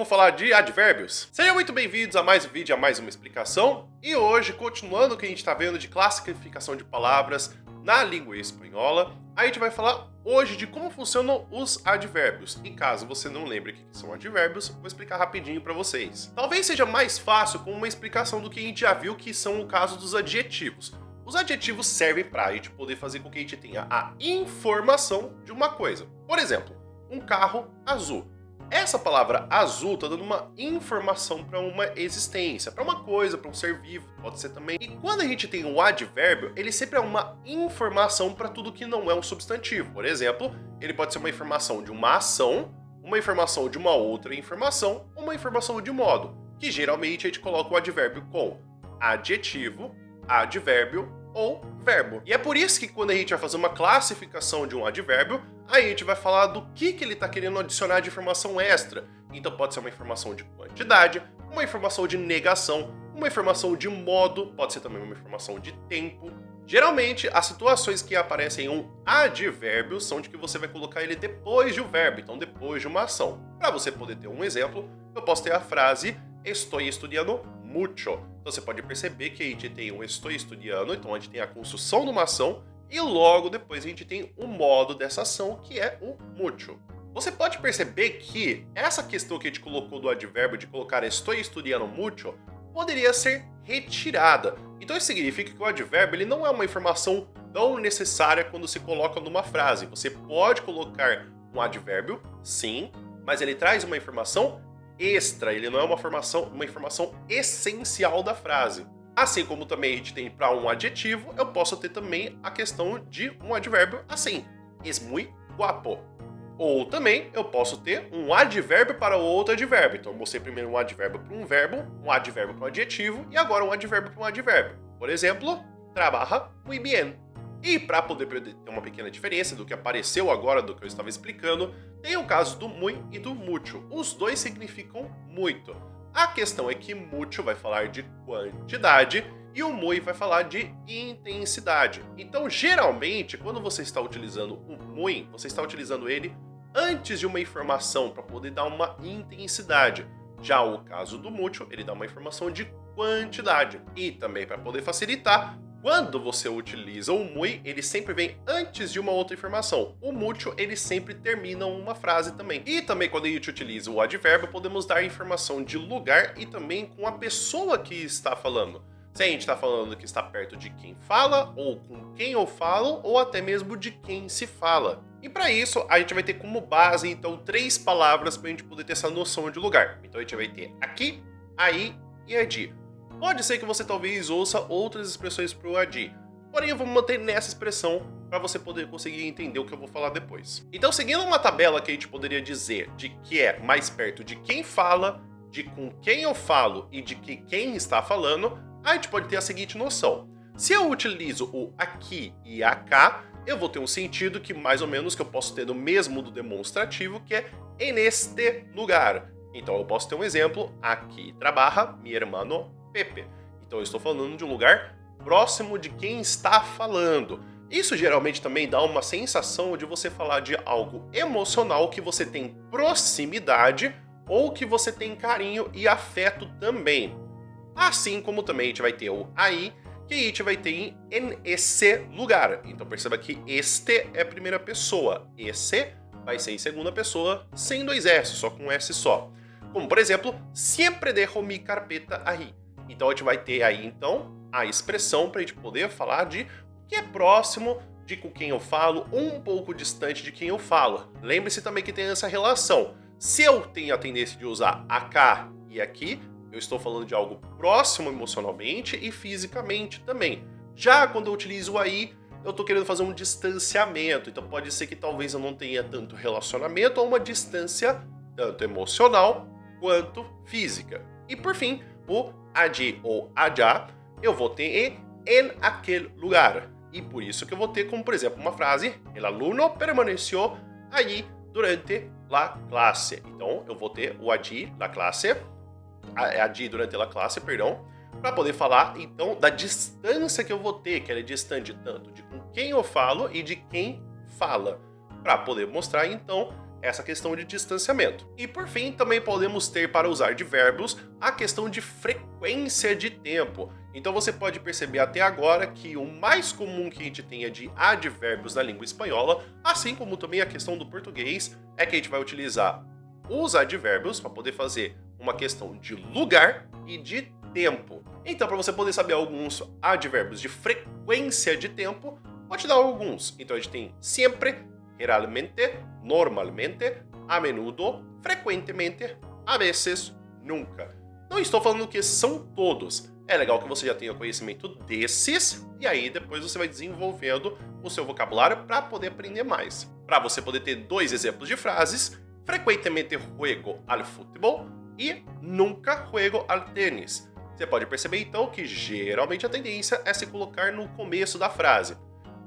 Vamos falar de advérbios? Sejam muito bem-vindos a mais um vídeo, a mais uma explicação. E hoje, continuando o que a gente está vendo de classificação de palavras na língua espanhola, a gente vai falar hoje de como funcionam os advérbios. E caso você não lembre o que são advérbios, vou explicar rapidinho para vocês. Talvez seja mais fácil com uma explicação do que a gente já viu, que são o caso dos adjetivos. Os adjetivos servem para a gente poder fazer com que a gente tenha a informação de uma coisa. Por exemplo, um carro azul. Essa palavra azul está dando uma informação para uma existência, para uma coisa, para um ser vivo, pode ser também. E quando a gente tem um advérbio, ele sempre é uma informação para tudo que não é um substantivo. Por exemplo, ele pode ser uma informação de uma ação, uma informação de uma outra informação, uma informação de modo, que geralmente a gente coloca o advérbio com adjetivo, advérbio ou verbo. E é por isso que quando a gente vai fazer uma classificação de um advérbio, a gente vai falar do que ele está querendo adicionar de informação extra. Então pode ser uma informação de quantidade, uma informação de negação, uma informação de modo, pode ser também uma informação de tempo. Geralmente, as situações que aparecem em um advérbio são de que você vai colocar ele depois de um verbo, então depois de uma ação. Para você poder ter um exemplo, eu posso ter a frase "Estoy estudiando mucho". Então você pode perceber que a gente tem um "estoy estudiando", então a gente tem a construção de uma ação, e logo depois a gente tem o modo dessa ação, que é o mucho. Você pode perceber que essa questão que a gente colocou do advérbio de colocar "estoy estudiando mucho" poderia ser retirada. Então isso significa que o advérbio ele não é uma informação tão necessária quando se coloca numa frase. Você pode colocar um advérbio, sim, mas ele traz uma informação extra, ele não é uma informação essencial da frase. Assim como também a gente tem para um adjetivo, eu posso ter também a questão de um advérbio assim, es muy guapo. Ou também eu posso ter um advérbio para outro advérbio. Então eu mostrei primeiro um advérbio para um verbo, um advérbio para um adjetivo e agora um advérbio para um advérbio. Por exemplo, trabaja muy bien. E para poder ter uma pequena diferença do que apareceu agora do que eu estava explicando, tem o caso do muy e do mucho. Os dois significam muito. A questão é que mucho vai falar de quantidade e o muy vai falar de intensidade. Então, geralmente, quando você está utilizando o muy, você está utilizando ele antes de uma informação para poder dar uma intensidade. Já o caso do mucho, ele dá uma informação de quantidade. E também para poder facilitar, quando você utiliza o muy, ele sempre vem antes de uma outra informação. O mucho, ele sempre termina uma frase também. E também quando a gente utiliza o advérbio, podemos dar informação de lugar e também com a pessoa que está falando. Se a gente está falando que está perto de quem fala, ou com quem eu falo, ou até mesmo de quem se fala. E para isso, a gente vai ter como base, então, 3 palavras para a gente poder ter essa noção de lugar. Então a gente vai ter aqui, aí e adi. Pode ser que você talvez ouça outras expressões para o adi, porém eu vou manter nessa expressão para você poder conseguir entender o que eu vou falar depois. Então, seguindo uma tabela que a gente poderia dizer de que é mais perto de quem fala, de com quem eu falo e de que quem está falando, a gente pode ter a seguinte noção. Se eu utilizo o aqui e acá, eu vou ter um sentido que mais ou menos que eu posso ter no mesmo do demonstrativo, que é en este lugar. Então eu posso ter um exemplo, aqui trabaja mi hermano Pepe. Então eu estou falando de um lugar próximo de quem está falando. Isso geralmente também dá uma sensação de você falar de algo emocional, que você tem proximidade ou que você tem carinho e afeto também. Assim como também a gente vai ter o aí, que a gente vai ter em esse lugar. Então perceba que este é a primeira pessoa, esse vai ser em segunda pessoa, sem 2 S, só com um S só. Como por exemplo, siempre dejo mi carpeta ahí. Então a gente vai ter aí então a expressão para a gente poder falar de o que é próximo de com quem eu falo, um pouco distante de quem eu falo. Lembre-se também que tem essa relação. Se eu tenho a tendência de usar acá e aqui, eu estou falando de algo próximo emocionalmente e fisicamente também. Já quando eu utilizo o aí, eu estou querendo fazer um distanciamento. Então pode ser que talvez eu não tenha tanto relacionamento ou uma distância tanto emocional quanto física. E por fim, o allí ou allá, eu vou ter en aquel lugar. E por isso que eu vou ter como, por exemplo, uma frase: el alumno permaneció allí durante la clase. Então, eu vou ter o allí, la clase, allí durante la clase, perdão, para poder falar, então, da distância que eu vou ter, que ela é distante tanto de com quem eu falo e de quem fala. Para poder mostrar, então, essa questão de distanciamento. E por fim, também podemos ter para usar advérbios a questão de frequência de tempo. Então você pode perceber até agora que o mais comum que a gente tem é de advérbios na língua espanhola, assim como também a questão do português, é que a gente vai utilizar os advérbios para poder fazer uma questão de lugar e de tempo. Então, para você poder saber alguns advérbios de frequência de tempo, vou te dar alguns. Então a gente tem sempre, generalmente, normalmente, a menudo, frequentemente, a veces, nunca. Não estou falando que são todos. É legal que você já tenha conhecimento desses e aí depois você vai desenvolvendo o seu vocabulário para poder aprender mais. Para você poder ter 2 exemplos de frases, frequentemente juego al fútbol e nunca juego al tenis. Você pode perceber então que geralmente a tendência é se colocar no começo da frase.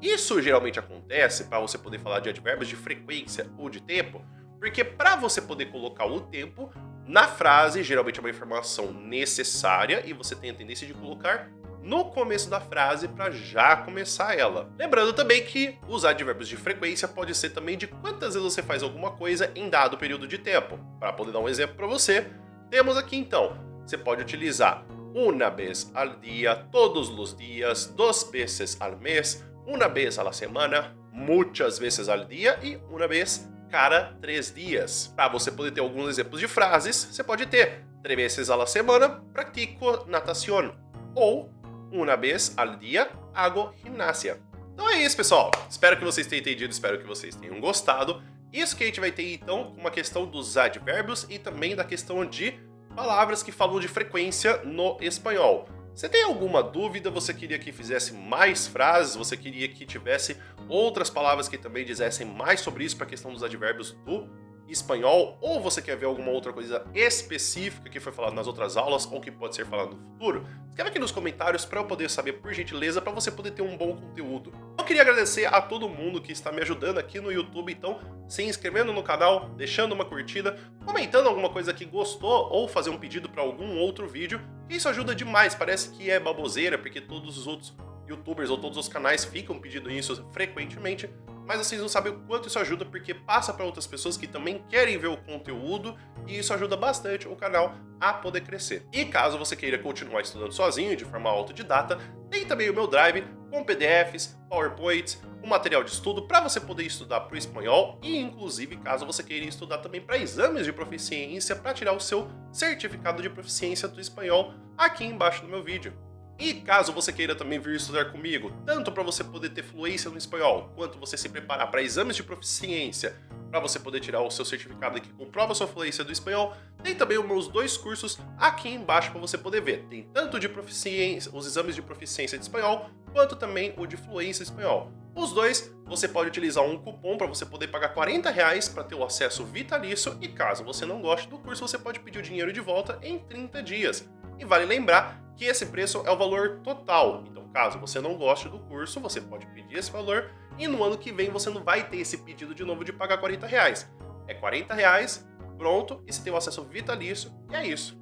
Isso geralmente acontece para você poder falar de advérbios de frequência ou de tempo, porque para você poder colocar o tempo na frase, geralmente é uma informação necessária e você tem a tendência de colocar no começo da frase para já começar ela. Lembrando também que os advérbios de frequência pode ser também de quantas vezes você faz alguma coisa em dado período de tempo. Para poder dar um exemplo para você, temos aqui então, você pode utilizar una vez al día, todos los días, 2 veces al mes, una vez a la semana, muchas veces al día e una vez cada 3 dias. Para você poder ter alguns exemplos de frases, você pode ter 3 veces a la semana practico natación ou una vez al día hago gimnasia. Então é isso, pessoal. Espero que vocês tenham entendido, espero que vocês tenham gostado. Isso que a gente vai ter então uma questão dos advérbios e também da questão de palavras que falam de frequência no espanhol. Você tem alguma dúvida? Você queria que fizesse mais frases? Você queria que tivesse outras palavras que também dissessem mais sobre isso para a questão dos advérbios do espanhol? Ou você quer ver alguma outra coisa específica que foi falada nas outras aulas ou que pode ser falada no futuro? Escreve aqui nos comentários para eu poder saber, por gentileza, para você poder ter um bom conteúdo. Eu queria agradecer a todo mundo que está me ajudando aqui no YouTube, então se inscrevendo no canal, deixando uma curtida, comentando alguma coisa que gostou ou fazer um pedido para algum outro vídeo. Isso ajuda demais, parece que é baboseira, porque todos os outros youtubers ou todos os canais ficam pedindo isso frequentemente, mas vocês não sabem o quanto isso ajuda, porque passa para outras pessoas que também querem ver o conteúdo e isso ajuda bastante o canal a poder crescer. E caso você queira continuar estudando sozinho, de forma autodidata, tem também o meu Drive com PDFs, PowerPoints, um material de estudo para você poder estudar para o espanhol e, inclusive, caso você queira estudar também para exames de proficiência, para tirar o seu certificado de proficiência do espanhol aqui embaixo do meu vídeo. E caso você queira também vir estudar comigo, tanto para você poder ter fluência no espanhol, quanto você se preparar para exames de proficiência, para você poder tirar o seu certificado que comprova a sua fluência do espanhol, tem também os meus 2 cursos aqui embaixo para você poder ver. Tem tanto de proficiência, os exames de proficiência de espanhol, quanto também o de fluência espanhol. Os 2, você pode utilizar um cupom para você poder pagar R$40 para ter o acesso vitalício e caso você não goste do curso, você pode pedir o dinheiro de volta em 30 dias. E vale lembrar que esse preço é o valor total. Então, caso você não goste do curso, você pode pedir esse valor e no ano que vem você não vai ter esse pedido de novo de pagar R$40. É R$40, pronto, e você tem o acesso vitalício e é isso.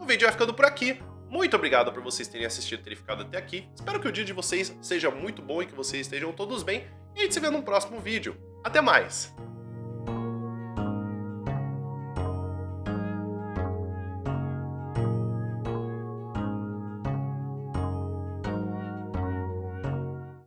O vídeo vai ficando por aqui. Muito obrigado por vocês terem assistido e terem ficado até aqui. Espero que o dia de vocês seja muito bom e que vocês estejam todos bem. E a gente se vê no próximo vídeo. Até mais!